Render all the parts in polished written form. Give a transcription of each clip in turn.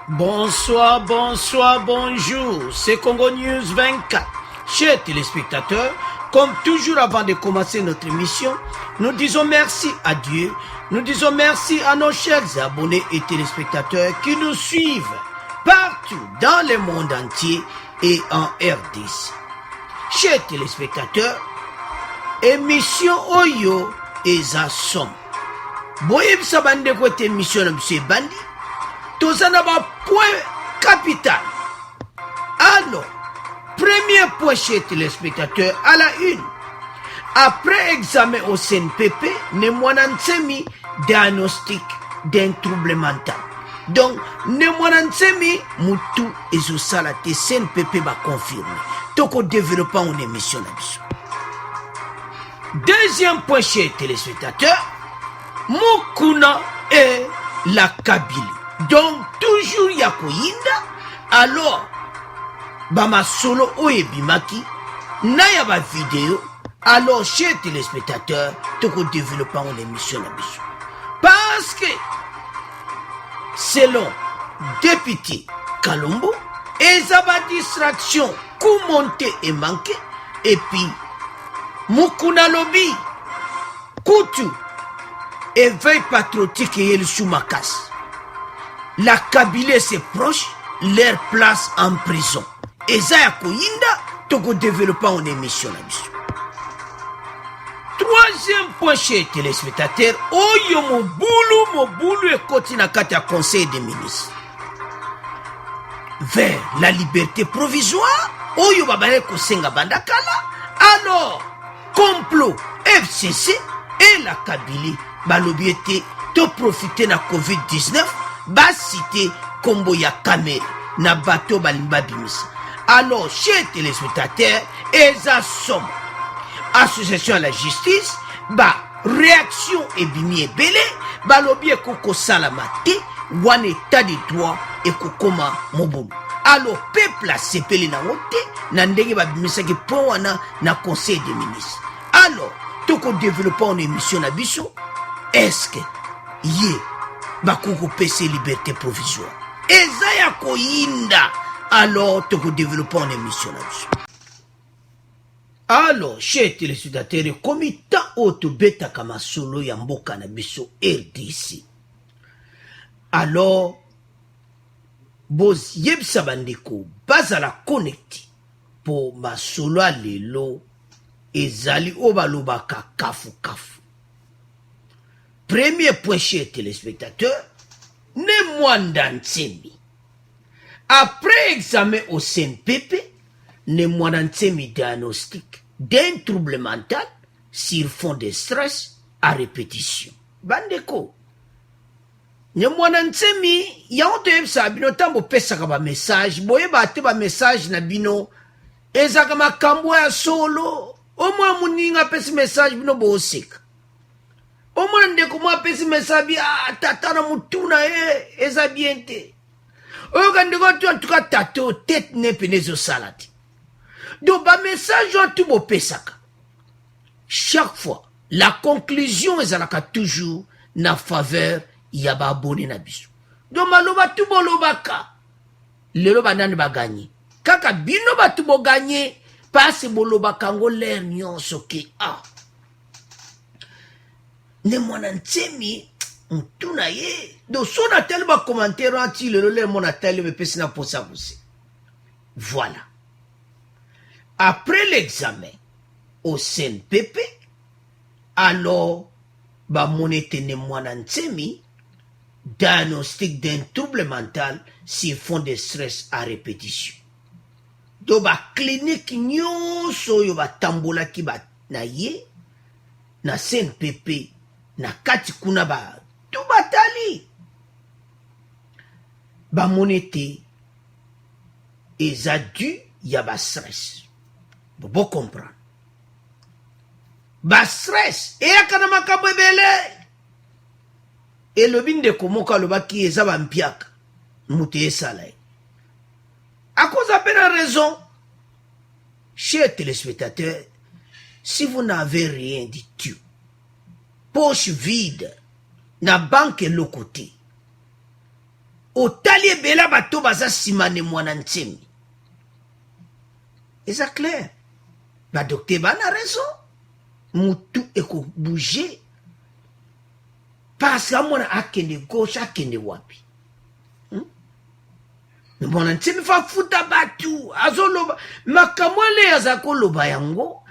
Bonsoir, bonsoir, bonjour, c'est Congo News 24. Chers téléspectateurs, comme toujours avant de commencer notre émission, nous disons merci à Dieu, nous disons merci à nos chers abonnés et téléspectateurs qui nous suivent partout dans le monde entier et en RDC. Chers téléspectateurs, émission Oyo et Zassom. Boyeb Sabande côté émission de M. Bandi. Tout ça n'a pas point capital. Alors, premier point chez téléspectateurs à la une. Après examen au CNPP, ne mwanantsemi diagnostic d'un trouble mental. Donc, ne mwanantsemi mutu ezosala te CNPP va confirmer. Toko développant une émission là-dessus. Deuxième point chez téléspectateurs, Mukuna et la Kabylie. Donc, toujours yakoyinda, alors, bama solo oebimaki, na ya ba vidéo, alors, chers téléspectateurs, toko développant une émission là-dessus. Parce que, selon député Kalombo, ezaba distraction, coup monté et manqué, et puis, Mukuna lobby, Koutu, éveil patriotique et el Soumakas. La Kabylie ses proches, leur place en prison. Et Zaya Koyinda, toko développant une émission là-dessus. Troisième point chez téléspectateurs, Oyo Mobulu et Kotina Kata Conseil des ministres. Vers la liberté provisoire, Oyo Babare Kosenga Bandakala, alors, complot FCC et la Kabylie, balobiete, to profiter na COVID-19, ba cité Kombo ya Kamere, na bateau balimba bimisa. Alors, chers téléspectateurs, eza somme. Association à la justice, ba réaction et bimi ebele, balobi ekoko salamate, wan état de droit et kokoma mobulu. Alors, peuple a sepeli na wote, na ndenge ba bimisa ki po wana na conseil des ministres. Alors, toko développant une émission na biso, est-ce que yé bakoko PC liberté provisoire eza ya koyinda, alors toko développant une émission na biso. Alors, chers téléspectateurs, komita oto beta kama solo ya mboka na biso RDC. Alors, boz yebisa bandeko bazala connecté po masolo a lelo ezali obalobaka kafu. Premier point chez téléspectateurs, ne mwanda ntsemi. Après examen au CNPP, ne mwanda ntsemi diagnostic d'un trouble mental sur fond de stress à répétition. Bandeko, ne mwanda ntsemi, yaoto yebisa bino tambo pesaka ba message, boyeba ate ba message na bino, ezaka makambo ya solo, omwa muninga pesi message bino booseka. Omwa ndeko mwa pesi message tatana mutuna eza bien te. Oyo kandeko tu en tout cas tato tête ne penezo salati. Donc ba message wa tu bo pesaka. Chaque fois la conclusion ezalaka toujours na faveur ya ba abonné na biso. Donc maloba tu bo lobaka. Lelo banani ba gagner. Kaka bino ba tu bo gagner passe bo lobaka ngo l'air nyonso ke ne mwana ntsemi mutuna ye. Donc son a tellement commentaire anti le mon a tellement pesina pour ça aussi. Voilà. Après l'examen au CNPP, alors ba monete ne mwana ntsemi diagnostic d'un trouble mental sur fond de stress à répétition. Donc ba clinique nyonso yo ba tambola ki ba na ye na CNPP na kati kuna ba tout batali ba monete eza dû ya ba stress. Bobo comprendre ba stress e yakana makambo ebele elobi ndeko moko alobaki eza bampiaka mutu esala ye akoza pe na raison. Chers téléspectateurs, si vous n'avez rien du tout, poche vide, na banque l'autre côté, otali ebela bato baza nsima ne mwana ntsemi eza clair badokter bana raison mutu ekobouge parce que amona akende gauche akende wapi mwana ntsemi fa futa batu azoloba makambo ale aza koloba yango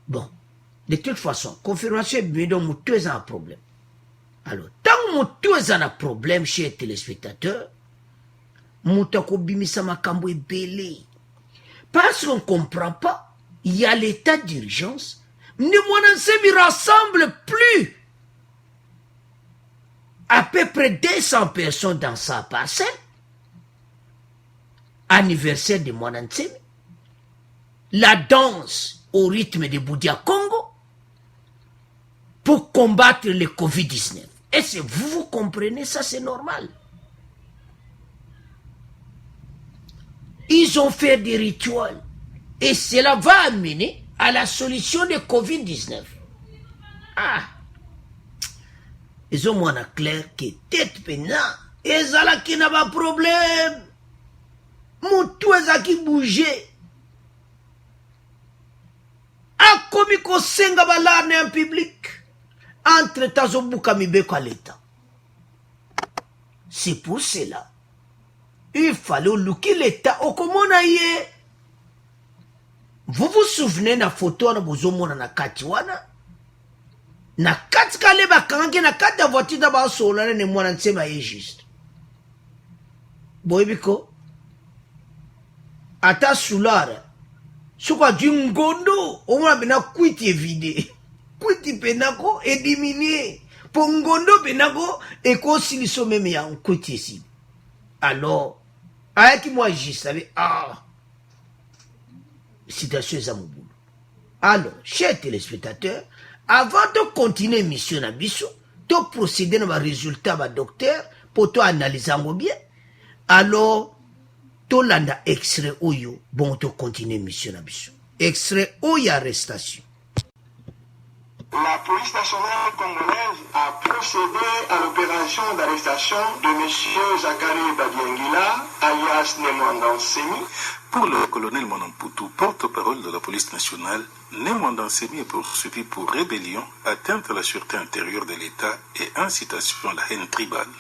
bon de toute façon confirmation ebimi donc mutu eza na problème alors tant mutu eza na problème chez téléspectateur mutu akobimisa makambo ebele parce qu'on ne comprend pas il y a l'état d'urgence ne mwana ntsemi rassemble plus à peu près 200 personnes dans sa parcelle anniversaire de mwana ntsemi la danse au rythme de Boudia Congo pour combattre le Covid-19. Est-ce que vous comprenez ça? C'est normal. Ils ont fait des rituels et cela va amener à la solution de Covid-19. Ah, ils ont moins clair que tête pena et ça qui n'a pas de problème. Moutou ezaki bouger. Akomi ko senga balane en public. Entre tazobuka mibeko à l'État. C'est pour cela. Il fallait looker l'État au komonaye. Vous vous souvenez na photo na bozomona na kati wana? Na kati kale bakange na kati ya voiture da ba solana ne mwana ntsema ye juste. Boybiko ata sulara sukwa jingondo omona bena kwiti evide kwiti penako ediminie pongondo penako ekosiliso meme ya kwiti esi alors ayaki moi juste savez ah citation eza mobulu alors chers téléspectateurs avant de continuer émission na biso to procéder na ba résultat ba docteur pour to analyser yango bien alors tolanda extrait oyo bon to continuer mission na biso extrait oyo arrestation. La police nationale congolaise a procédé à l'opération d'arrestation de M. Zachary Badiangila, alias Nemwanda Nsemi. Pour le colonel Monamputu, porte-parole de la police nationale, Nemwanda Nsemi est poursuivi pour rébellion, atteinte à la sûreté intérieure de l'État et incitation à la haine tribale.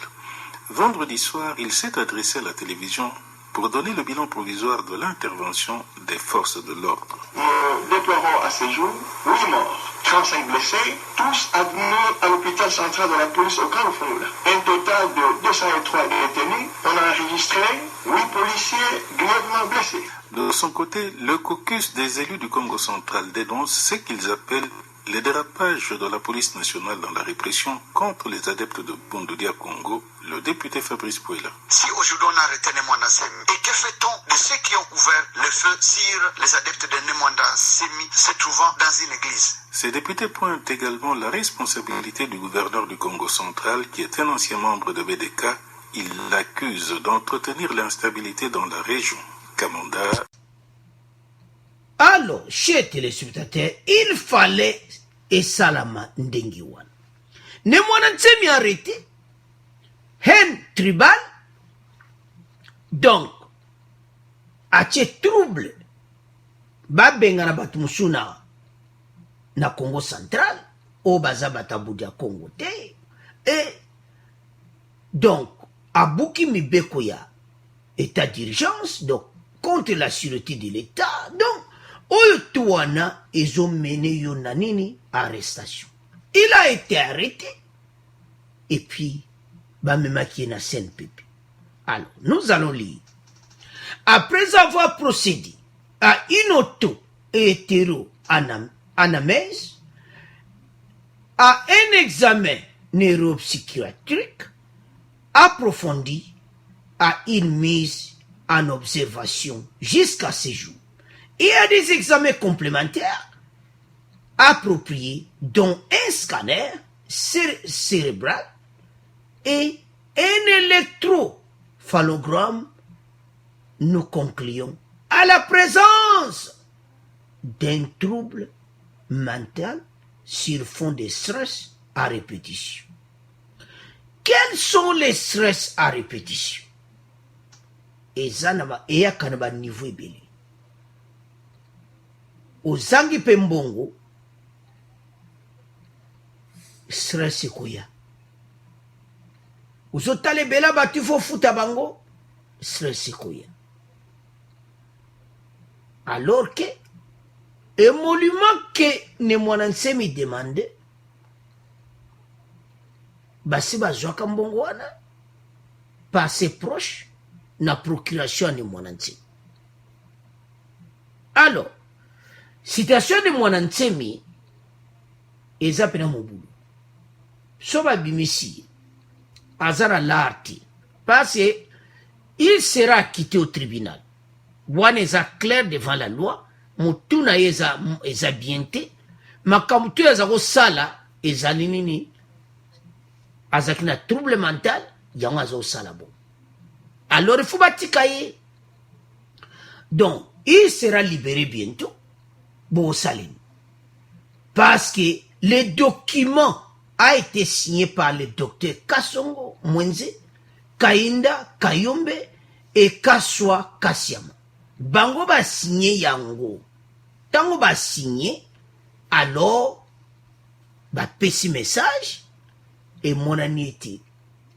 Vendredi soir, il s'est adressé à la télévision pour donner le bilan provisoire de l'intervention des forces de l'ordre. Nous déplorons à ce jour 8 morts, 35 blessés, tous admis à l'hôpital central de la police au Carrefour. Un total de 203 détenus. On a enregistré 8 policiers grièvement blessés. De son côté, le caucus des élus du Congo central dénonce ce qu'ils appellent les dérapages de la police nationale dans la répression contre les adeptes de Bundudia Congo, le député Fabrice Pouela. Si aujourd'hui on a arrêté Nemwanda Nsemi, et que fait-on de ceux qui ont ouvert le feu sur les adeptes de Nemwanda Nsemi se trouvant dans une église? Ces députés pointent également la responsabilité du gouverneur du Congo central, qui est un ancien membre de BDK. Il l'accuse d'entretenir l'instabilité dans la région. Kamanda. Alors, chers téléspectateurs, il fallait et Salama Ndengiwan. Nemwanda Nsemi arrêté. Haine tribal. Donc, à ce trouble, Babengana Batmusuna na Congo central, au Bazabata Boudia Congo te. Et donc, à Bouki Mibekoya, état d'urgence, donc, contre la sûreté de l'État. Donc, Oyotouana, ils ont mené Yonanini à arrestation. Il a été arrêté. Et puis, Bamemaki na Saint-Pépi. Alors, nous allons lire. Après avoir procédé à une auto-hétéro-anamèse, à un examen neuropsychiatrique approfondi, à une mise en observation jusqu'à ce jour, et à des examens complémentaires appropriés, dont un scanner cérébral et un électrophallogramme, nous concluons à la présence d'un trouble mental sur fond de stress à répétition. quels sont les stress à répétition? Et ça y a un niveau ebele. Ozangi pembongo, stress koya. Uzotale bela batu fo futa bango, stress koya. Alors que, émolument que ne mwanansemi demande, basi bazwaka mbongo wana, pas ses proches, na procuration de mwanansemi. Alors, situation de mwanansemi, eza pena mobulu. Soba bimisi, azara l'arti, parce qu'il sera acquitté au tribunal. Wana eza clair devant la loi, mutuna eza biente, makamutu eza ko sala, eza nini, azakina trouble mental, yango azo sala bon. Alors il faut batikaye. Donc, il sera libéré bientôt, bon saline. Parce que le document a été signé par le docteur Kasongo Mwenze, Kainda Kayombe et Kaswa Kasiama. Bango ba signé yango. Tango ba signé, alors, ba pesi message, et mon ami était,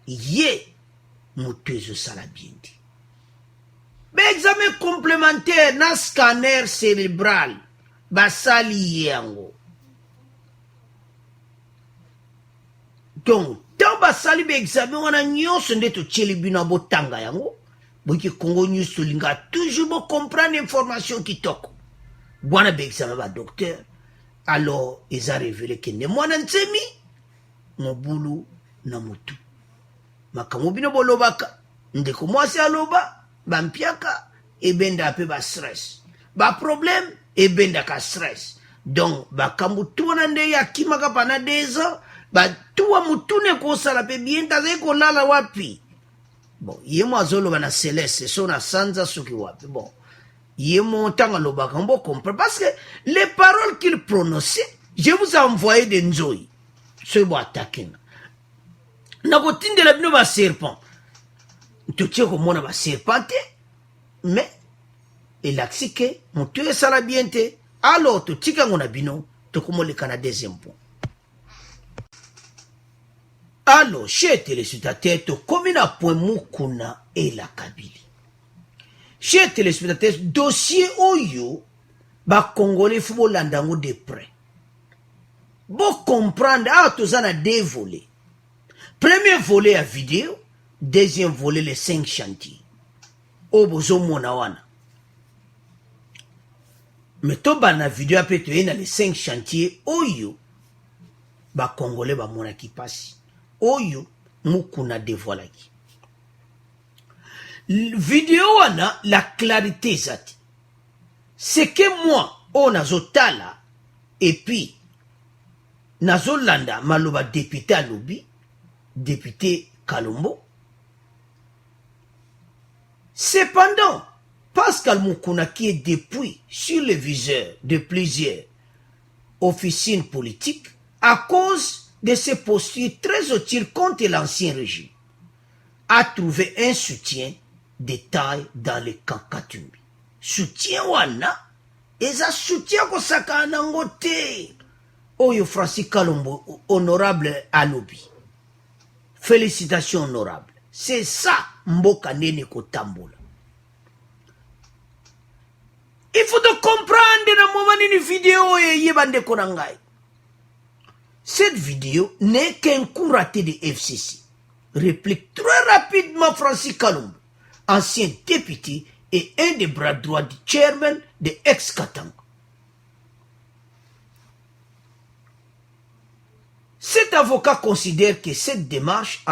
yé, mouteuse salabiendi. Mais examen complémentaire, na scanner cérébral, ba sali yango. Donc, tant ba sali be examen, wana nyonso nde to tcheli bina bo tanga yango, boki Congo News to linga toujours bo comprendre information qui toko. Wana be examen ba docteur, alors, ils ont révélé que ne mwana nsemi, mobulu na mutu. Makamobino bolobaka, ndeko mwasi aloba, bampiaka, e benda ape ba stress. Ba problème, e benda ka stress. Donc, bakamutu wana nde ya kimaka pana 2 ans, ba tuwa mutune kosala pe bienta zeko lala wapi. Bon, yemo azolo bana Céleste, so na sanza soki wapi. Bon, yemo tanga lobaka mbo comprendre. Parce que les paroles qu'il prononçait, je vous ai envoyé des nzoi. Ce bo attaquer. Nakotinde la bino ba serpent. Tutie ko mona ba serpente, mais il a dit que mon tué sala biente. Alors, tu tika ngona bino, tu komo le kana deuxième point. Alors, chers téléspectateurs, tu commune à point Mukuna et la Kabylie. Chers téléspectateurs, dossier Oyo, ba Congolais faut l'andango de près. Bon comprendre, tous en a 2 volets. Premier volet à vidéo, deuxième volet les 5 chantiers. Obozo monawana. Mais to bana vidéo après tu es dans les 5 chantiers Oyo, ba Congolais ba mona qui passe. Oyo Mukuna dévoilaki. Vidéo wana la clarité zati. C'est que moi on azotala et puis nazolanda maloba député alobi, député Kalombo. Cependant, Pascal Mukuna qui est depuis sur le viseur de plusieurs officines politiques à cause de ses postures très hostiles contre l'ancien régime, a trouvé un soutien de taille dans le camp Katumbi. Soutien wana, eza soutien ko saka nangote. Oyo Francis Kalombo, honorable Alobi. Félicitations honorable. C'est ça, mboka nene ko tambola. Il faut te comprendre dans moment d'une vidéo et yebande konangai. Cette vidéo n'est qu'un coup raté de FCC. Réplique très rapidement Francis Kalombo, ancien député et un des bras droits du chairman de ex-Katanga. Cet avocat considère que cette démarche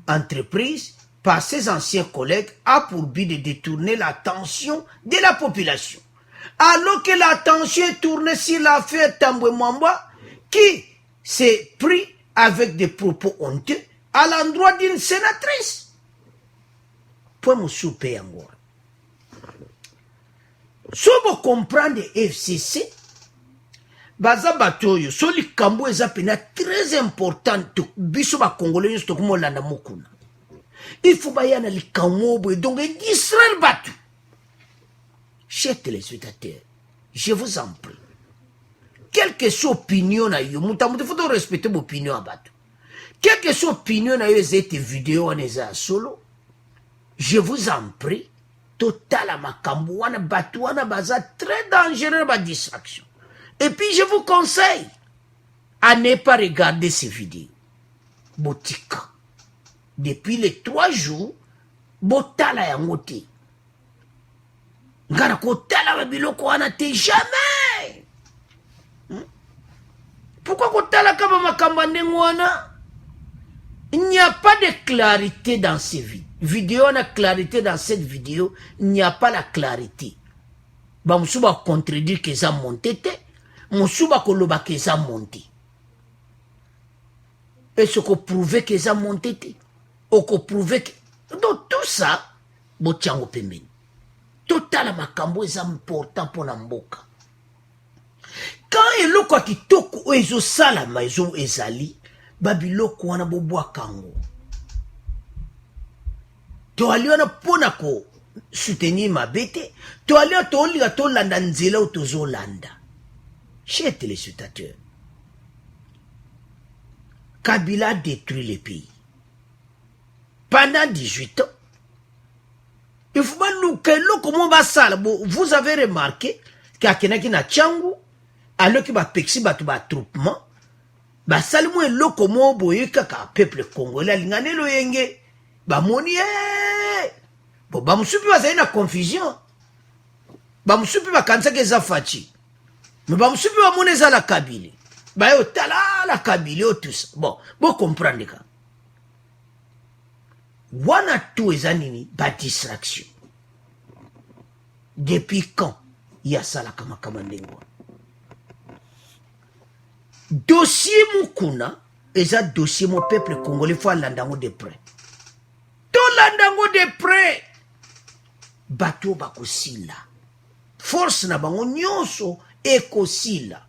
entreprise par ses anciens collègues a pour but de détourner l'attention de la population. Alors que l'attention est tournée sur l'affaire Tambwe Mwamba qui s'est pris avec des propos honteux à l'endroit d'une sénatrice. Pour me souper encore. Si vous comprenez FCC, baza bato oyo so likambo eza pena très important biso bakongole nyonso tokomolanda mokuna il faut baya na likambo boye donc Israël bato. Chers téléspectateurs, je vous en prie, quelle que soit l'opinion na yo, il faut respecter l'opinion à bato. Quelle que soit l'opinion na yo, cette vidéo en eza solo, je vous en prie, total à makambo wana bato wana baza très dangereux ba distraction. Et puis je vous conseille à ne pas regarder ces vidéos. Botika. Depuis les 3 jours, botala yango te. Ngana kotala ba biloko wana te jamais. Pourquoi kotala kama makamba ndengo wana? Il n'y a pas de clarité dans ces vidéos. On a clarité dans cette vidéo. Il n'y a pas la clarité. Ba musuba contredire que ça monté te. Musuba koloba que ça monté. Et ce qu'on prouvait que ça monté te. Ou qu'on prouvait que... Donc tout ça, botiango pembeni. Total makambo est important pour la mboka. Quand eloko kitoko ezo sala maizo ezali, babiloko wana boboa kango. To aliona pona ko soutenir mabete, to aliona to liga to landa nzela ou tozo landa. Chers téléspectateurs, Kabila détruit le pays. Pendant 18 ans, il faut que comment va ça. Vous avez remarqué qu'il y a na Tchangu, alors qu'il va pexi battroupement, ba salmo elo comment boye kaka peuple congolais lingane lo yenge, ba moni bon ba musupi ba na confusion, ba musupi ba kansa ke za fachi, mais ba musupi ba moni za la Kabila, ba yo tala la Kabila tout ça. Bon comprendre ka. Wana tout ezanini ba distraction. Depuis quand il y a ça la kama ndengo? Dossier mukuna eza dossier mon peuple congolais faut landango de près. To landango de près. Bato bakosila. Force na bango nyonso ekosila.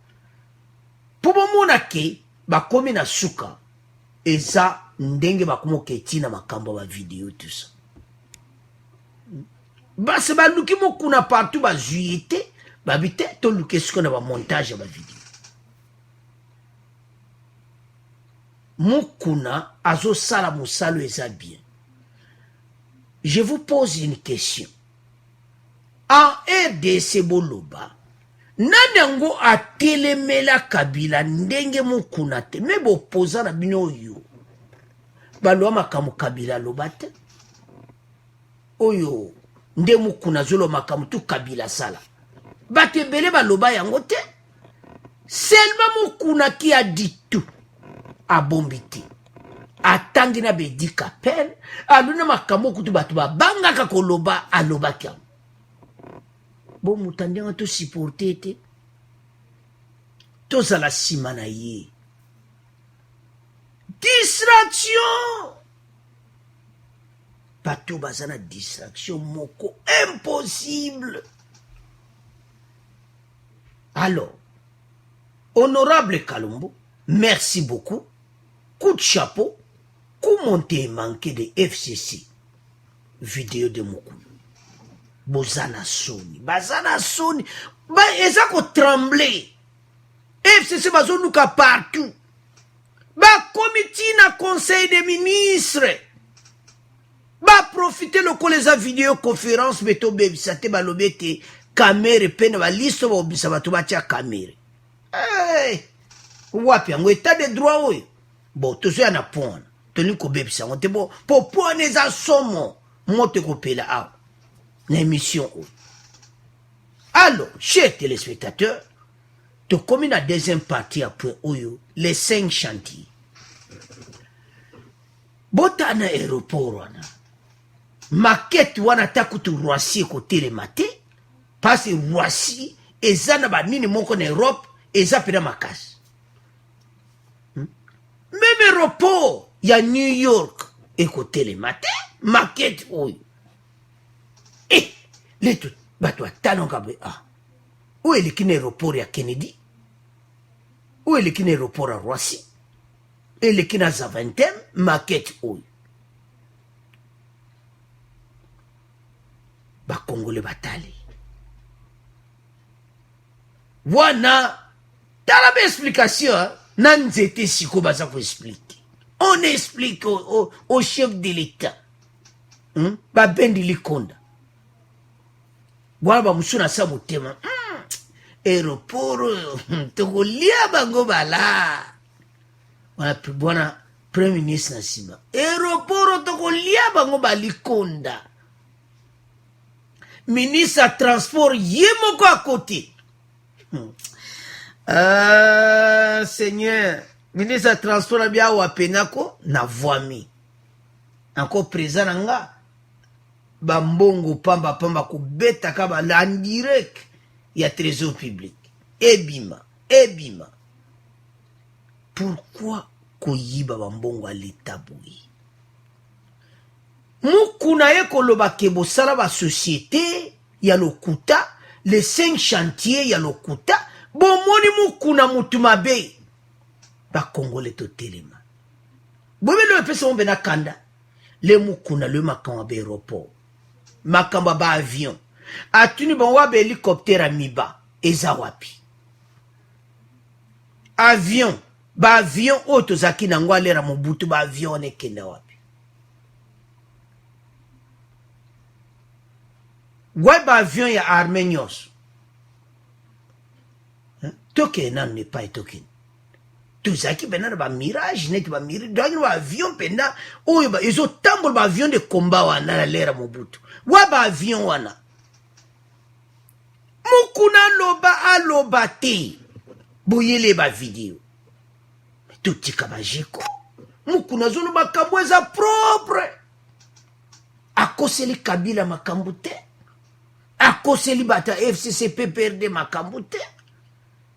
Po bomona ke bakomi na suka eza ndenge bakomo ketina makambo ba vidéo tout ça. Basi baluki mokuna partout ba juillet ba bité to luki ce qu'on a ba montage ba vidéo. Mokuna azo sala musalo eza bien. Je vous pose une question. En RDC Boloba, nanango a telemela Kabila ndenge mokuna te me bo poza na bino yo. Balwa makamu Kabila lobate. Oyo nde mokuna zolo makamu tu Kabila sala. Bate bele baloba yango te. Seulement mokuna qui a dit tout. A bombiti. Atangi na bedi kapel. Aluna makamu kutu batu ba banga kakoloba aloba kiam. Bon mutande nga to supporter te. To zala simana ye. Distraction. Bato bazana distraction moko impossible. Alors, honorable Kalumbo, merci beaucoup. Coup de chapeau, coup monté et manqué de FCC. Vidéo de Mokou. Bozana Sony. Bazana Sony. Ba ezako tremblé. FCC bazonuka partout. Ba comité na conseil des ministres. Ba profiter le koleza vidéoconférence beto bebisate balobete caméra pena ba listo ba obisa batu batia caméra. Hey! Wapi yango état de droit oyo. Bon, to so na pona. Toni ko bebisa on te bo po pona za somo mote ko pela a. Na émission oyo. Alors, chers téléspectateurs, to comme la deuxième partie après oyo, les 5 chantiers. Botana aéroport wana. Maquette wana takutu Roissy côté le matin parce que Roissy ezana ba nini moko na Europe eza pena makasi. Même aéroport ya New York et côté le matin maquette oyo. Les tout bato talon kabe ah. Où est le aéroport ya Kennedy? ou eleki na aéroport à Roissy eleki na Zaventem maquette oyo bakongole batali wana tala ba explication na nzete siko baza ko explique on explique au chef de l'état babendi likonda wana bamusuna sa motema aéroport tokolia bango bala wana premier ministre na nsima aéroport tokolia bango balikonda ministre ya transport ye moko à côté Seigneur ministre ya transport na bia wapenako na voimi encore présent na nga bambongo pamba kubetaka bala en direct ya trésor public ebima pourquoi koyiba bambongo à l'état boui mukuna ye koloba ke bosala ba société ya lokuta les 5 chantiers ya lokuta bomoni mukuna mutu mabe bakongole totelema bomelo epesa mombe na kanda le mukuna le makamba ba aéroport makamba ba avion atuni bon wa ba hélicoptère miba eza wapi avion ba avion oto zaki na ngwa lera mobutu ba avion ne kenda wapi gwa ba avion ya armenios token nan ne pas token tuzaki bena ba mirage net ba mirage donc ba avion penda oyo ba ezo tambol ba avion de combat wana na lera mobutu wa ba avion wana mukuna aloba te boyele ba video tutika ba jiko mukuna zolo ba kabweza propre akoseli Kabila makambo te akoseli bata FCC PPRD makambo te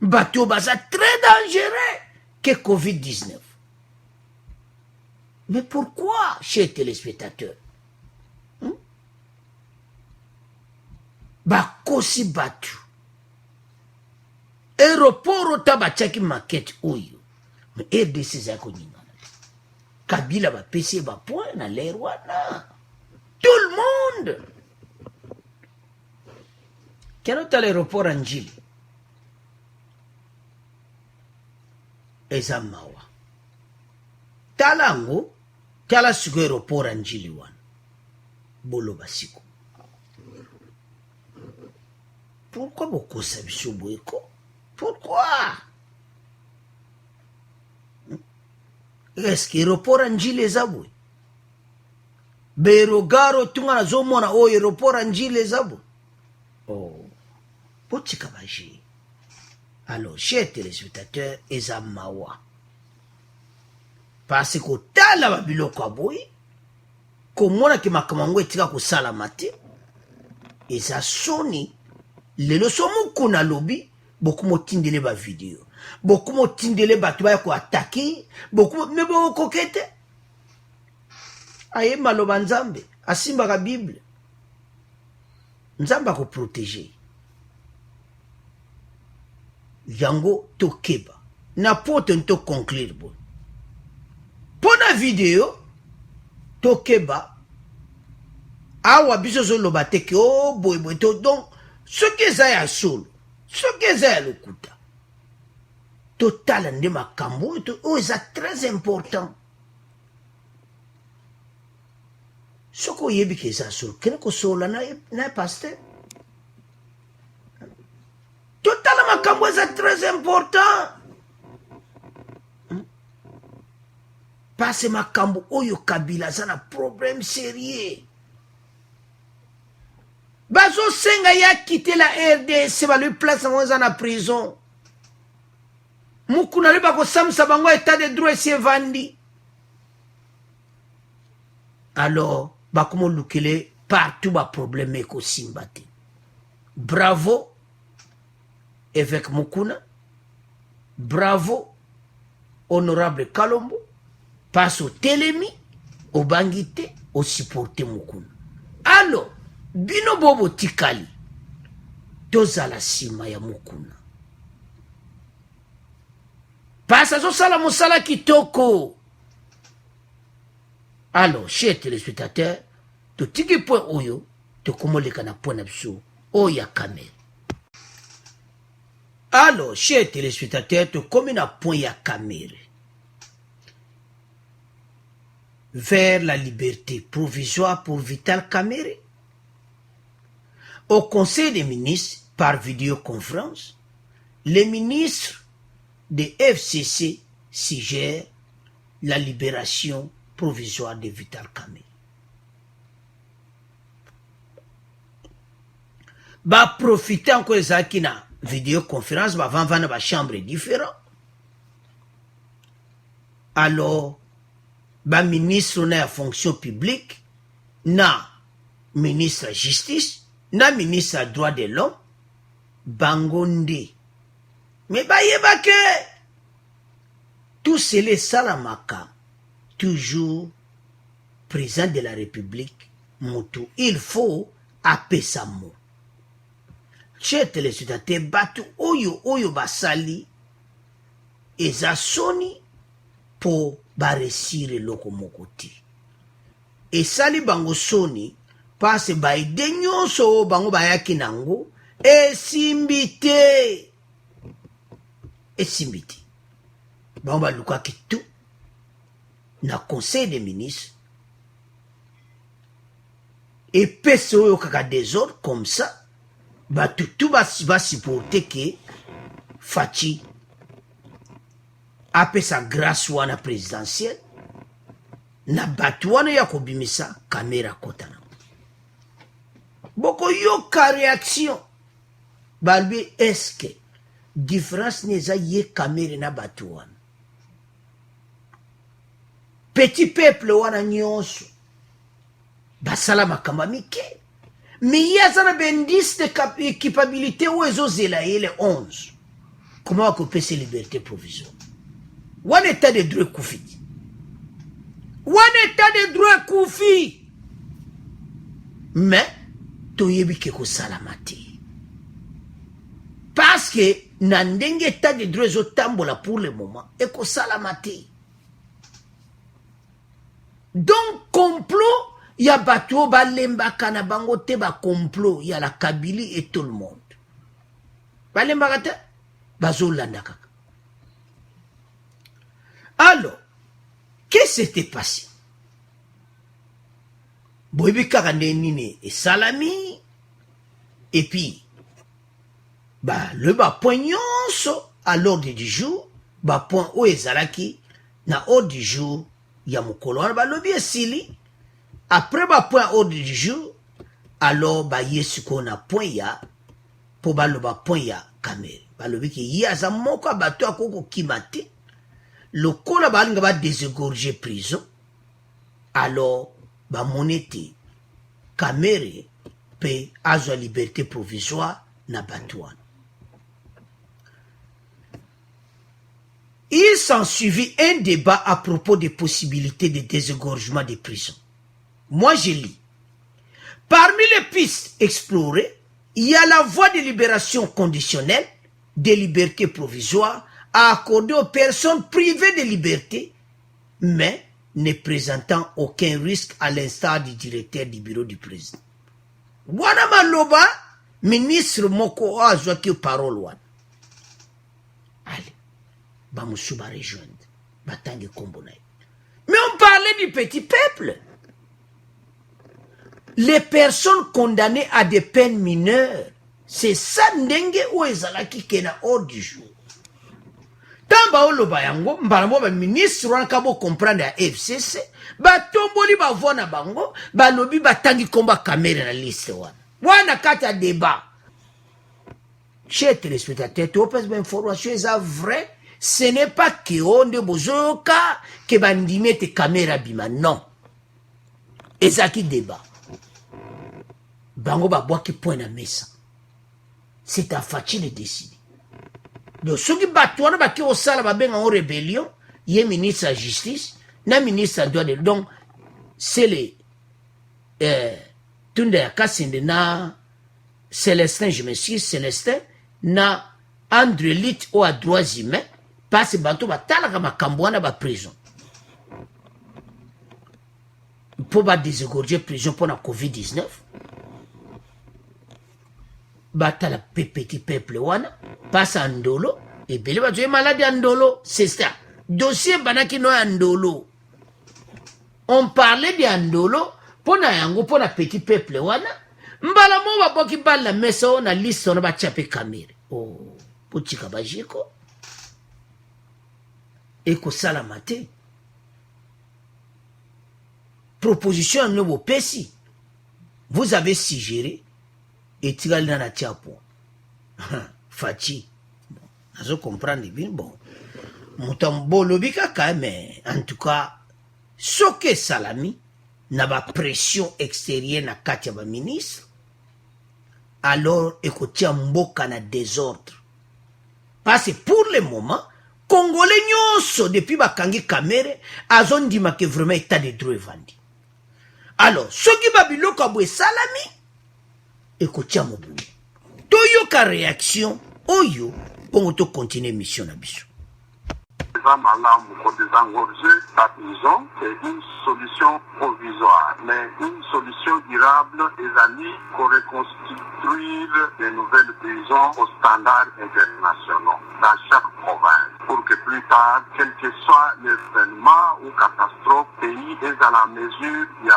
bato baza très dangereux que Covid-19. Mais pourquoi, chers téléspectateurs? Bakosi batu. Aéroport otabachaki maquette oyo. Mais RDC zako nyingana. Kabila ba PC ba point na l'air wana. Tout le monde. Quel est l'aéroport Anjili? Eza mawa talango tala siku aéroport Anjili wana bolo basiko pourquoi bokosa biso boyeko pourquoi est-ce que aéroport Anjili eza boye berogaro tunga nazomona o aéroport Anjili eza boye oh botika baji. Alors, chers téléspectateurs, eza mawa. Parce que tala babiloko aboyi, komona ki makamango etika kosala mate, eza soni, lelo somo kuna lobi, beaucoup motindele ba video, beaucoup motindele batu baya ko attaquer, beaucoup me bo kokete. Aye maloba nzambe, asimba ka Bible. Nzamba ko protéger. Yango tokeba na pote nto conclure bon pona video tokeba awa biso zo loba teke o boy to donc ce que ça ya solo ce que ça ya lokuta total nde makambo to o ça très important soko yebi ke ça solo kene ko solo na pasteur total makambo c'est très important parce que makambo oyo Kabila ça na problème sérieux bazo senga ya quitter la RDC ba lui place en na prison mukuna liba ko samsa bango état de droit c'est vandi alors ba komo lukele partout ba problème ko simbate bravo évêque Mukuna, bravo, honorable Kalombo, passe au Télémi, au Bangite, au supporté Mukuna. Alors, bino bobo tikali, tozala sima ya Mukuna. Parce que ça mosala kitoko. Alors, chers téléspectateurs, to tiki point oyo, to komoleka na point nabso, oya kamera. Alors, chers téléspectateurs, to komi na point ya kamera. Vers la liberté provisoire pour Vital Kamerhe. Au Conseil des ministres, par vidéoconférence, les ministres de FCC suggèrent la libération provisoire de Vital Kamerhe. Ba profiter encore ça qui na vidéoconférence, ba van ba chambre différent. Alors, ba ministre na fonction publique, na ministre justice, na ministre droit de l'homme, bangonde. Mais ba yeba que tout c'est les salamaka, toujours président de la République, Moutou. Il faut appeler ça mot. Chers téléspectateurs, batu oyo basali, eza soni pour réussir le lokomokoti. Et sali bango soni, parce que denyo so bango bayaki nango, et simbite. Bango baluka ki tout, na conseil des ministres, et pese oyo kaka désordre comme ça, tout va supporter que Fachi après sa grâce wana présidentielle na batu wana ya kobimisa kamera kotana boko yoka réaction balbi est-ce que différence neza ye kamera na batu wana petit peuple wana nyonso basala makamba mike mais y a ça bendis de capabilité ou ezozela les 11 comment occuper ces libertés provisoires. One état de droit koufi. One état de droit koufi. Mais, toyebi keko salamati. Parce que, nandenge état de droit zotambola pour le moment, eko salamati. Donc, complot, y a bateau, balemba, kanabango, te ba complot, y a la Kabylie et tout le monde. Balemba kate, bazo landaka. Alors, qu'est-ce qui s'était passé? Boibi Karandenine et Salami, et puis, le point nyonso à l'ordre du jour, point o ezalaki, na ordre du jour, ya mokolo wana lobby esili, après point ordre du jour, alors yesuko na point ya, po point ya Kamerhe. Balobi ki yaza moko bato akoko kimate, le kola balinga ba déségorger prison, alors ba monete Kamerhe pe azwa liberté provisoire na batouane. Il s'en suivit un débat à propos des possibilités de déségorgement des prisons. Moi je lis. Parmi les pistes explorées, il y a la voie de libération conditionnelle, de liberté provisoire, à accorder aux personnes privées de liberté, mais ne présentant aucun risque à l'instar du directeur du bureau du président. Wana maloba, ministre moko azwa ki parole wana. Allez, bamusu ba rejoindre, batangi kombo na. Mais on parlait du petit peuple. Les personnes condamnées à des peines mineures, c'est ça ndenge ou ezalaki kena hors du jour. Tamba oloba yango, mbalambo ba ministre wankabo comprendre ya FCC, ba tomboli ba vona bango, ba lobi ba tangi komba Kamerhe na liste wana. Wana kata débat. Chers téléspectateurs, tu opes ba information eza vrai, ce n'est pas que onde bozoka, que bandime te Kamerhe abima, non. Ezaki débat. Bango ba boaki point na mesa. C'est à Fachi de décider. Donc, ceux qui battent, on a au sala en rébellion, il y a ministre de la justice, na ministre de droit de l'homme. Donc, c'est les Tunde Yakasinde na Célestin, je m'excuse, Célestin, na André Lit ou à droits humains, parce bato batalaka makambo wana ba prison mpo badéségorge prison mpona covid-19 batala pe petit peuple wana pasi ya ndolo ebele bato ye maladi ya ndolo c'est ça dossier banaki no ya ndolo on parlait de ndolo mpona yango mpona petit peuple wana mbala mo baboki bala mesa o na liste wana batia pe kamere potika bajiko ekosalama te proposition ya no bopesi vous avez suggéré etikali na tia point faci nazo comprendre bien bon moto bolobi kaka mais en tout cas soki esalami na bapression extérieure na kati ya baministre alors ekotia mboka na désordre parce que pour le moment congolais nyonso depuis bakangi kamere azondimaka vraiment état de droit evandi alors soki babiloko abo esalami ekotia mobulu toyoka réaction oyo mpongo tokontinue mission na biso malamu kodésengorger la prison, c'est une solution provisoire, mais une solution durable des amis pour reconstruire de nouvelles prisons aux standards internationaux dans chaque province, pour que plus tard, quel que soit l'événement ou catastrophe, le pays est à la mesure de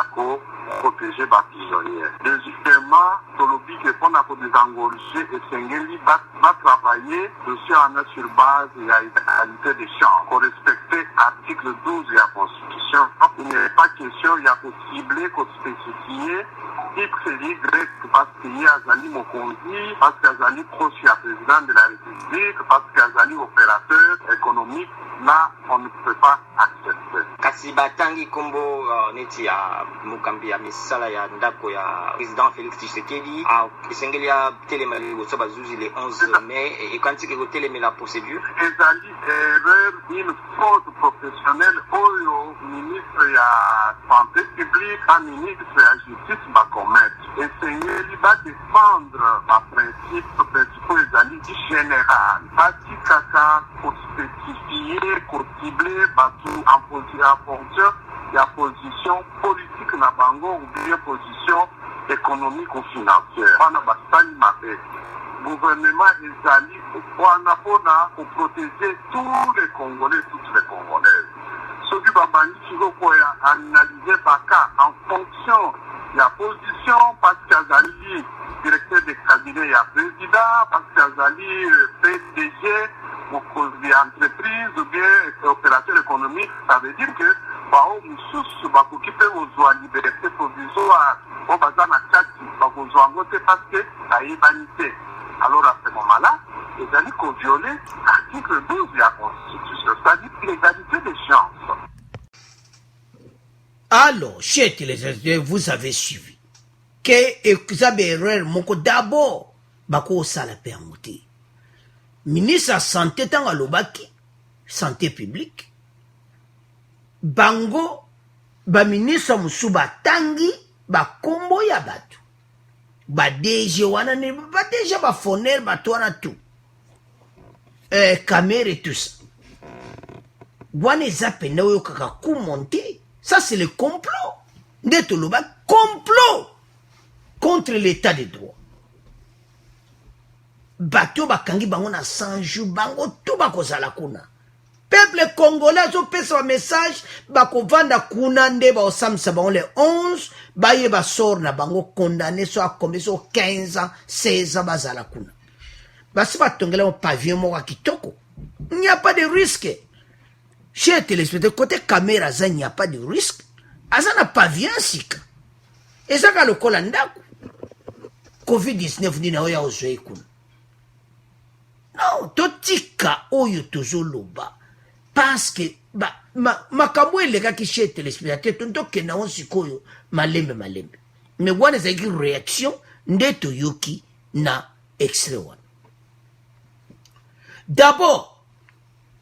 protéger les prisonniers. Deuxièmement, Tolobi que pour désengorger et Sengeli va travailler dessus sur base de l'égalité des chances. Pour respecter l'article 12 de la Constitution, il n'est pas question, il y a possible de spécifier X et Y parce qu'il y a Azali Mokondi, parce qu'il y a Azali proche du président de la République, parce qu'il y a Azali opérateur économique. Là, on ne peut pas accepter. Kasi batangi kombo neti ya mukambi ya misala ya ndako ya président Félix Tshisekedi esengeli ya telema liboso bazuzi le 11 mai ekantiki kotelema la procédure ezali erreur une faute professionnelle oyo ministre ya santé publique a ministre ya justice bakomete esengeli badefendre baprincipe ezali général batikaka kospécifier kocible bato en fonction de la position politique na bango ou bien position économique ou financière. On a bastani mabe. Gouvernement ezali wana pona pour protéger tous les Congolais, toutes les Congolaises. Ce qui va analyser par cas en fonction de la position parce qu'il y a directeur de cabinet, il y a président, parce qu'il y a PDG, entreprise ou bien opérateur économique, ça veut dire que sous occupé aux liberté provisoire au bazar na chati parce que la humanité. Alors à ce moment-là, ils allaient violer l'article 12 de la Constitution, c'est-à-dire l'égalité des chances. Alors, chers téléspectateurs, vous avez suivi que vous avez erreur moko d'abord bako sala permuté. Ministre de santé tanga lobaki santé publique bango ba ministre musuba tangi ba kombo ya batu ba DG wana ne ba DG ba foner ba toana tout caméra et tout ça wana zapenda oyo kaka ku monter ça c'est le complot ndeto loba complot contre l'état de droit bato bakangi bango na 100 jours bango tout bakozala kuna peuple congolais azopesa ba message bakovanda kuna nde baosamisa bango le 11 baye basor na bango condamné so akombe so 15 ans 16 ans bazala kuna basi batongela mo pavillon moko kitoko il n'y a pas de risque chez téléspectateurs côté caméra ça il n'y a pas de risque azana pavillon sika ezaka lokola ndako covid-19 ndina oya ozwe kuna non totika oyo tozoloba parce que makambo elekaki chez téléspectateur tondokenda on sikoyo malembe mais wana ezalaki réaction nde toyoki na extrait wana d'abord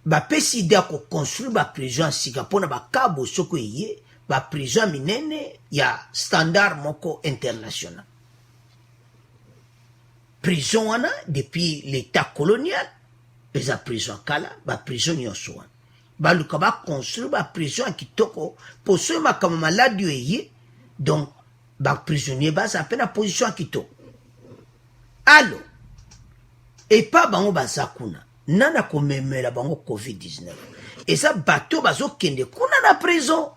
bapesi ide ya koconstruire baprison ya sika mpona bakabo soko eye baprison minene ya standard moko international prison wana depuis l'état colonial eza prison ya kala baprison nyonso wana baluka baconstruire baprison ya kitoko po soki makambo maladi oyo eye donc baprisonnier baza mpe na position ya kitoko alo epa bango baza kuna nana komemela bango covid-19 eza bato bazokende kuna na prison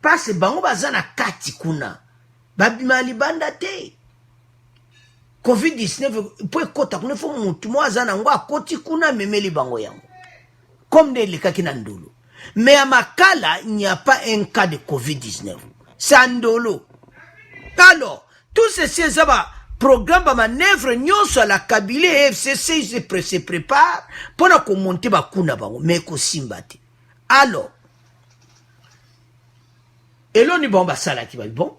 pase bango baza na kati kuna babima libanda te covid-19 po ekota kuna fo mutu mo aza nango akoti kuna amemeli bango yango comme nde elekaki na ndolo mais à Makala il n'y a pas un cas de covid-19 c'est à ndolo alors tout ceci eza programme ba manœuvre nyonso à la Kabylie et FCC se prépare pour na komonter bakuna bango mais ko simba te alors eloni bon basala ki ba bon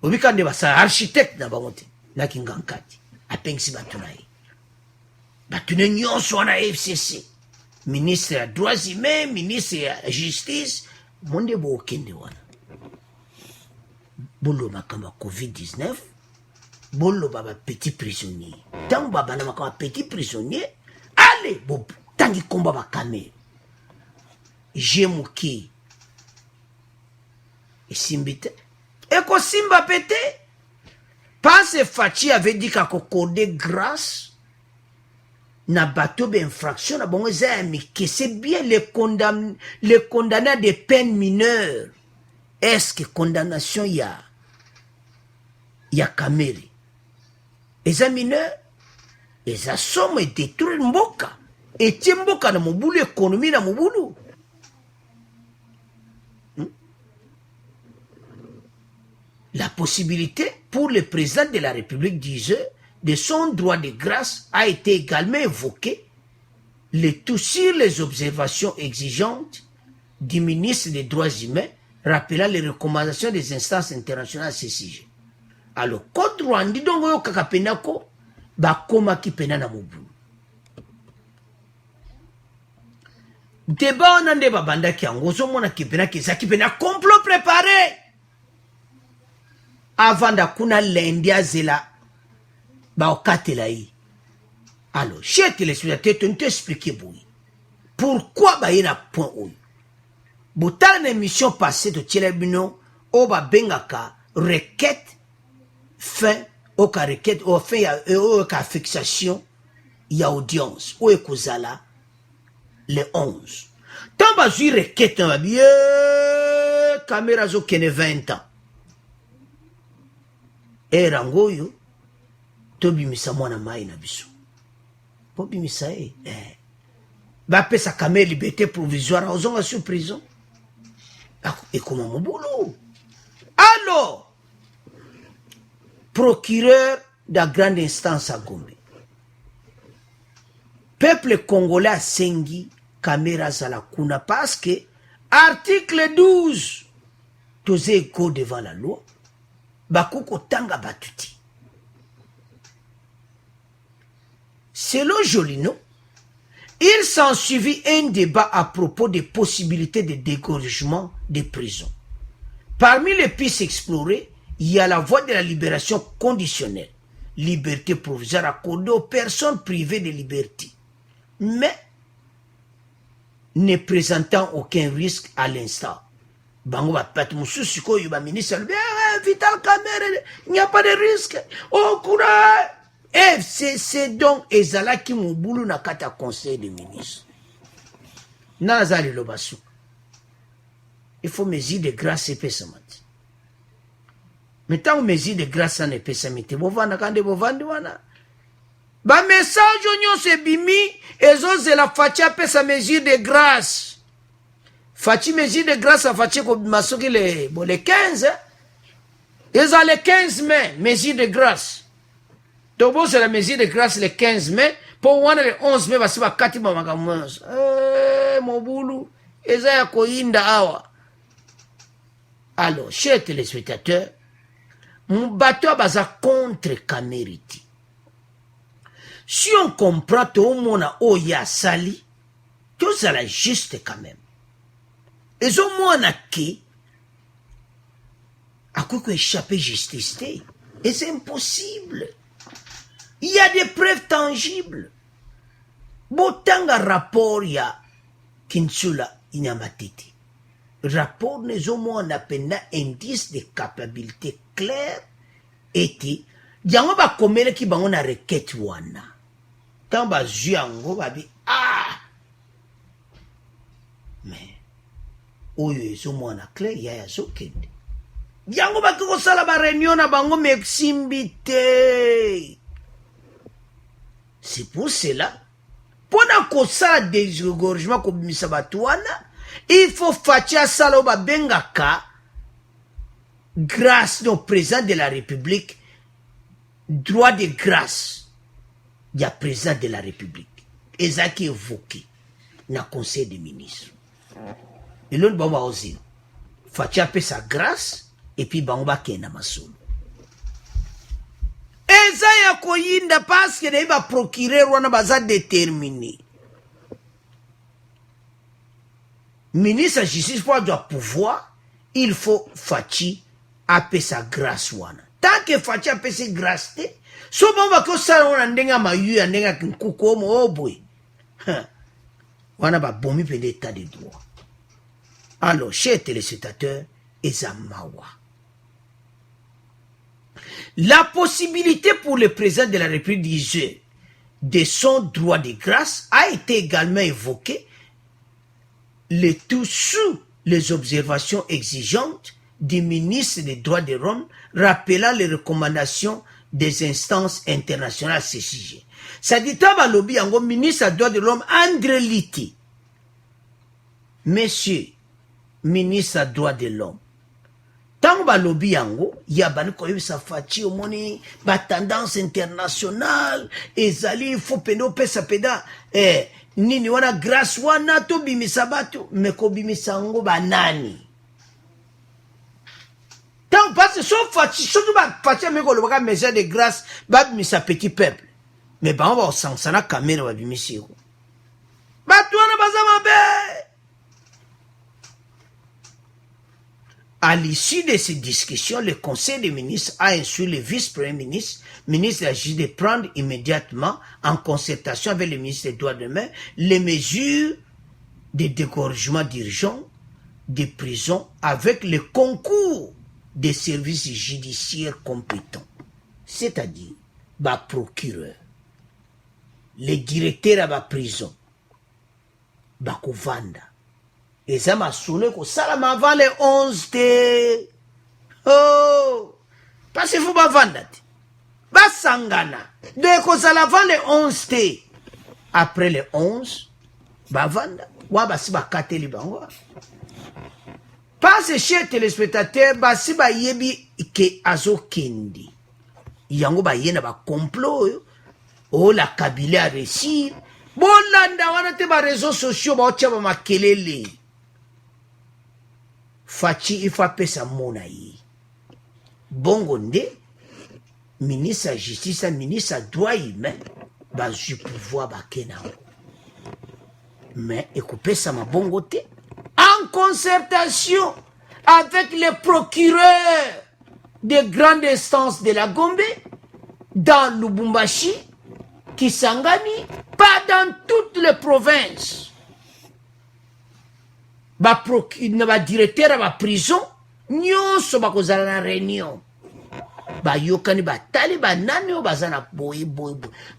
obikande basala architecte na bango te na kingankati apengisi bato na ye bato ne nyonso wana FCC ministre ya droits humains ministre ya justice monde bookende wana bolo makamba covid-19 bolo baba petit prisonnier tango baba na makamba petit prisonnier allez bo tangi komba bakame jemuki esimbite eko simba pete pense Fachi avait dit qu'à concordé grâce na bateau d'infraction na bongo que c'est bien les condamnés à des peines mineures. Est-ce que condamnation ya kamere eza mineur eza somo et détruire mboka et mboka na mobulu économie na mobulu la possibilité pour le président de la République de son droit de grâce a été également évoquée, le tout sur les observations exigeantes du ministre des Droits humains, rappelant les recommandations des instances internationales à ce sujet. Alors, Code Rwanda, donc, yo kakapenako, bakoma ki pena na mobulu. Débat on ande babanda ki angozo mona ki pena ki za ki pena complot préparé. Avant d'akuna l'india zela ba okatela yi. Alors, chers téléspectateurs, tu nous expliquer boui. Pourquoi ba yena point oyo? Botala na émission passée de Tchelebino, o ba bengaka requête fin o ka requête o fin ya o ka fixation ya audience o ekozala le 11. Tant ba zui requête na bien caméra zo kene 20 ans. Erangoyo tobimisa mwana mai na biso bobimisa bapesa kamere liberté provisoire ozonga sur prison ekoma mobulu. Alors procureur de la grande instance à Gombe, peuple congolais asengi kamera zala kuna parce que article 12 toze ego devant la loi bakuko tanga batuti. Selon Jolino, il s'en suivit un débat à propos des possibilités de dégorgement des prisons. Parmi les pistes explorées, il y a la voie de la libération conditionnelle, liberté provisoire accordée aux personnes privées de liberté, mais ne présentant aucun risque à l'instant. Bango ba pat mususu ko yuba ministre Vital Kamerhe, il n'y a pas de risque. Oh courage. FCC donc ezalaki mobulu na kata conseil des ministres. Nazali lobasu. Il faut mesure de grâce et pesamati. Mais tant mesure de grâce en pesamati, bovanda kande bovandi wana. Ba message onyo se bimi ezo zela facha pesa mesure de grâce. Fachi mesure de grâce a fachi ko masoki le 15. Ils ont le 15 mai, mesure de grâce. Donc, c'est la mesure de grâce le 15 mai. Pour voir le 11 mai, parce que Kati Mamagamus. Mon boulot. Ils ont koinda awa. Alors, chers téléspectateurs, mon bateau baza contre Kamériti. Si on comprend tout le monde oya sali, tout ça là juste quand même. Et au moins qui à quoi échapper justice. Et c'est impossible. Il y a des preuves tangibles. botanga rapport ya Kinsula Inyamatete. Rapport nezomona penda indice de capacité claire eti yango ba komele ki bango na requête wana. Tant ba yango ba bi mais oyo ezomona clair ya zokende. Yango ba ko sala ba réunion na bango meximbité. C'est pour cela pona ko sala désengorgement ko bimisa batwana, il faut fatia sala ba bengaka grâce au président de la République, droit de grâce du président de la République. Et ça qui est évoqué dans le conseil des ministres. Et l'autre, bah, aussi, fatia paie sa grâce, et puis, bah, on va qu'il y ait un masolo. Et ça, y a quoi yinda parce que il va procurer, on a déterminé. Ministre de la Justice pour avoir pouvoir, il faut Fachi appeler sa grâce wana. Tant que Fachi appelle sa grâce, so bon va que ça on ndenga mayu ndenga kinkuko mo boy. Wana ba bomi pe l'état de droit. Alors, chers téléspectateurs, ezamawa. La possibilité pour le président de la République de son droit de grâce a été également évoquée, le tout sous les observations exigeantes du ministre des droits de l'homme, rappelant les recommandations des instances internationales à ce sujet. Ça dit, lobby en ministre des droits de l'homme, André Liti. Monsieur, ministre des droits de l'homme, tant que lobby yango, y a ban sa fachi au moni, ba tendance internationale, ezali, il faut peno pesa peda, nini wana grâce wana to bimisa batu, meko bimisa ngo banani. Tant parce que sauf fachi, surtout ba fachi meko le baka mesure de grâce, ba bimisa petit peuple. Mais ba on va au sansana caméra ba bimisi yo. Batu wana bazama be. À l'issue de ces discussions, le Conseil des ministres a instruit le vice-premier ministre, ministre de la Justice, de prendre immédiatement, en concertation avec le ministre des Droits de l'Homme, les mesures de dégorgement d'urgence des prisons avec le concours des services judiciaires compétents, c'est-à-dire le procureur, le directeur de la prison, le Kovanda. Et ça m'a saoulé que ça avant les 11 té. Oh! Parce qu'il faut pas vendre. Pas sangana. De que ça avant les 11 té. Après les 11, bah vendre. Ou bah si bah kate li bangwa. Parce que chez téléspectateurs, bah si bah yebi ke azo kendi. Yango bah yena bah complot. Oh la Kabila a réussi. Bon landa wana te bah réseaux sociaux bah ocha bah makelele. Fachi ifa pesa mona yi. Bongo nde, ministre de la justice, ministre de droit humain, ba ju pouvoir ba kena. Mais écoutez ça ma bongo te. En concertation avec les procureurs des grandes instances de la Gombe, dans Lubumbashi, Kisangani, pas dans toutes les provinces. Ba directeur de la prison, nyonso ba kozala na réunion. Ba yokani ba tali ba nani o bazana boy.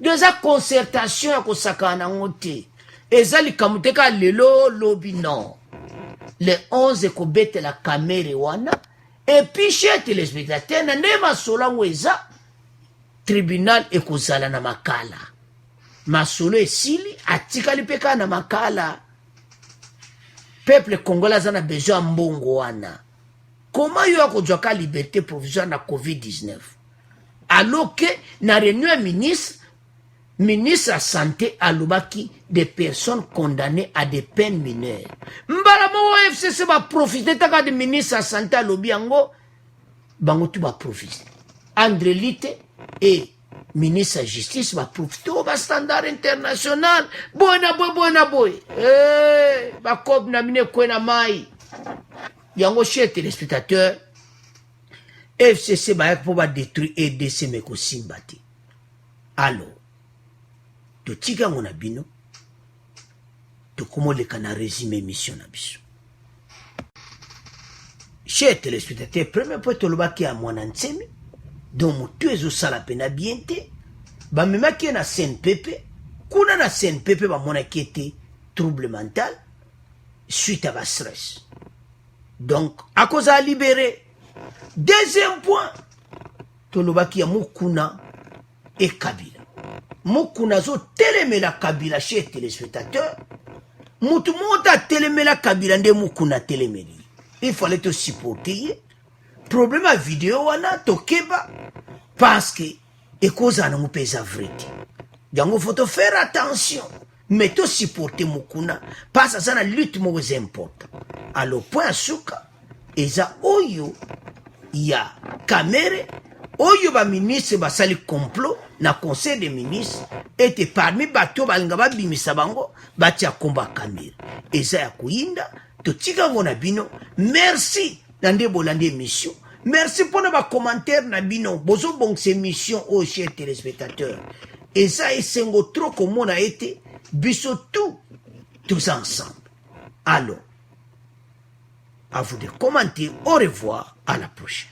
Deza concertation ya kosakana ngote. Ezali kamuteka lelo lobi non. Le 11 ekobete la caméra wana. Et puis chez téléspectateurs na ndema sola mweza tribunal ekozala na makala. Masolo esili atikali peka na makala. Peuple congolais a besoin de mbongo wana. Comment yo akozwaka liberté provisoire na COVID-19? Alors que na réunion ministre de santé alobaki des personnes condamnées à des peines mineures. Mbala mo FCC va profiter taka de ministre de santé alobi yango bango tu va profiter. André Lite et ministre de la justice va profiter au standard international. Bona boy. Ba kop na mine kwena mai. Yango chers téléspectateurs, FCC ba pour ba détruire EDC meko simbati. Alors, to tika ngona bino tokomoleka na résumé émission na biso. Chers téléspectateurs, premier point tolobaki ya mwana Ntsemi donc motu ezosala pena bien te bamemaki na CNPP kuna na CNPP bamonaki ete trouble mental suite à ba stress donc à cause à libérer. Deuxième point tolobaki ya Mukuna et Kabila. Mukuna zo telemela Kabila chez téléspectateurs mutu mota telemela Kabila nde Mukuna telemeli. Il fallait te supporter. Problème à vidéo wana tokeba parce que et cause à nous pesa vreti. Donc faut te faire attention. Mais te supporter Mukuna parce que ça na lutte mo important. Alors point suka eza oyo ya Kamere oyo ba ministre basali complot na conseil des ministres était parmi bato balinga babimisa bango batia komba Kamere. Eza ya kuinda totika ngona bino. Merci nande bolande émission. Merci pour nos commentaires na bino. Bozo bon ces émissions aux chers téléspectateurs. Et ça est trop comme on a été biso tous ensemble. Alors, à vous de commenter. Au revoir, à la prochaine.